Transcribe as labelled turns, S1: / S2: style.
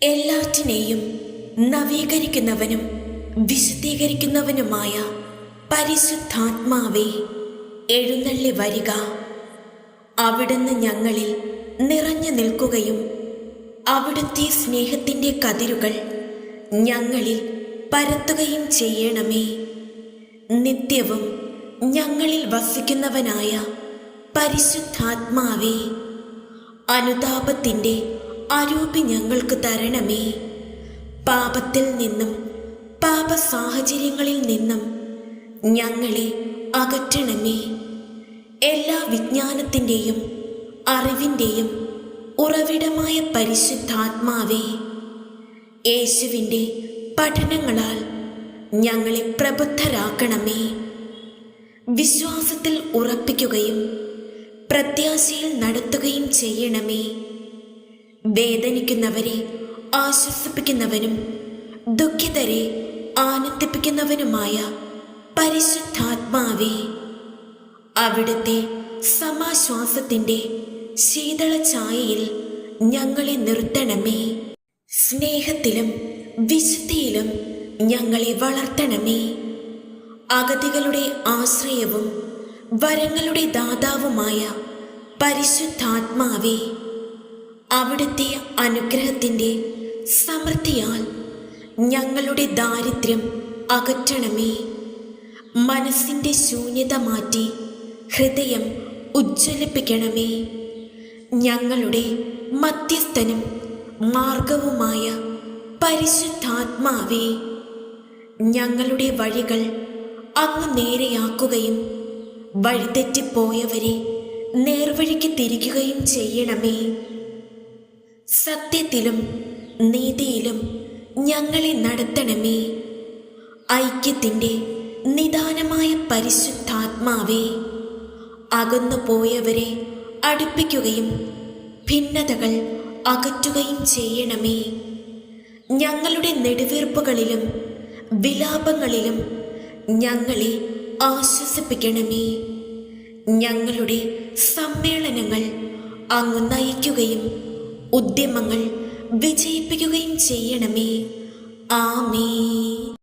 S1: എല്ലാറ്റിനെയും നവീകരിക്കുന്നവനും വിശദീകരിക്കുന്നവനുമായ പരിശുദ്ധാത്മാവേ, എഴുന്നള്ളി വരിക. അവിടുന്ന് ഞങ്ങളിൽ നിറഞ്ഞു നിൽക്കുകയും അവിടുത്തെ സ്നേഹത്തിൻ്റെ കതിരുകൾ ഞങ്ങളിൽ പരത്തുകയും ചെയ്യണമേ. നിത്യവും ഞങ്ങളിൽ വസിക്കുന്നവനായ പരിശുദ്ധാത്മാവേ, അനുതാപത്തിൻ്റെ അരൂപി ഞങ്ങൾക്ക് തരണമേ. പാപത്തിൽ നിന്നും പാപ സാഹചര്യങ്ങളിൽ നിന്നും ഞങ്ങളെ അകറ്റണമേ. എല്ലാ വിജ്ഞാനത്തിൻ്റെയും അറിവിൻ്റെയും ഉറവിടമായ പരിശുദ്ധാത്മാവേ, യേശുവിൻ്റെ പഠനങ്ങളാൽ ഞങ്ങളെ പ്രബുദ്ധരാക്കണമേ. വിശ്വാസത്തിൽ ഉറപ്പിക്കുകയും പ്രത്യാശയിൽ നടത്തുകയും ചെയ്യണമേ. വേദനിക്കുന്നവരെ ആശ്വസിപ്പിക്കുന്നവനും ദുഃഖിതരെ ആനന്ദിപ്പിക്കുന്നവനുമായ പരിശുദ്ധാത്മാവേ, അവിടുത്തെ സമാശ്വാസത്തിൻ്റെ ശീതള ഛായയിൽ ഞങ്ങളെ നിർത്തണമേ. സ്നേഹത്തിലും വിശുദ്ധിയിലും ഞങ്ങളെ വളർത്തണമേ. അഗതികളുടെ ആശ്രയവും വരങ്ങളുടെ ദാതാവുമായ പരിശുദ്ധാത്മാവേ, അവിടുത്തെ അനുഗ്രഹത്തിൻ്റെ സമൃദ്ധിയാൽ ഞങ്ങളുടെ ദാരിദ്ര്യം അകറ്റണമേ. മനസ്സിൻ്റെ ശൂന്യത മാറ്റി ഹൃദയം ഉജ്ജ്വലിപ്പിക്കണമേ. ഞങ്ങളുടെ മധ്യസ്ഥനും മാർഗവുമായ പരിശുദ്ധാത്മാവേ, ഞങ്ങളുടെ വഴികൾ അങ്ങ് നേരെയാക്കുകയും വഴിതെറ്റിപ്പോയവരെ നേർവഴിക്ക് തിരിക്കുകയും ചെയ്യണമേ. സത്യത്തിലും നീതിയിലും ഞങ്ങളെ നടത്തണമേ. ഐക്യത്തിൻ്റെ നിദാനമായ പരിശുദ്ധാത്മാവേ, അകന്നു പോയവരെ അടുപ്പിക്കുകയും ഭിന്നതകൾ അകറ്റുകയും ചെയ്യണമേ. ഞങ്ങളുടെ നെടുവീർപ്പുകളിലും വിലാപങ്ങളിലും ഞങ്ങളെ ആശ്വസിപ്പിക്കണമേ. ഞങ്ങളുടെ സമ്മേളനങ്ങൾ അങ്ങ് നയിക്കുകയും ഉദ്യമങ്ങൾ വിജയിപ്പിക്കുകയും ചെയ്യണമേ. ആമേൻ.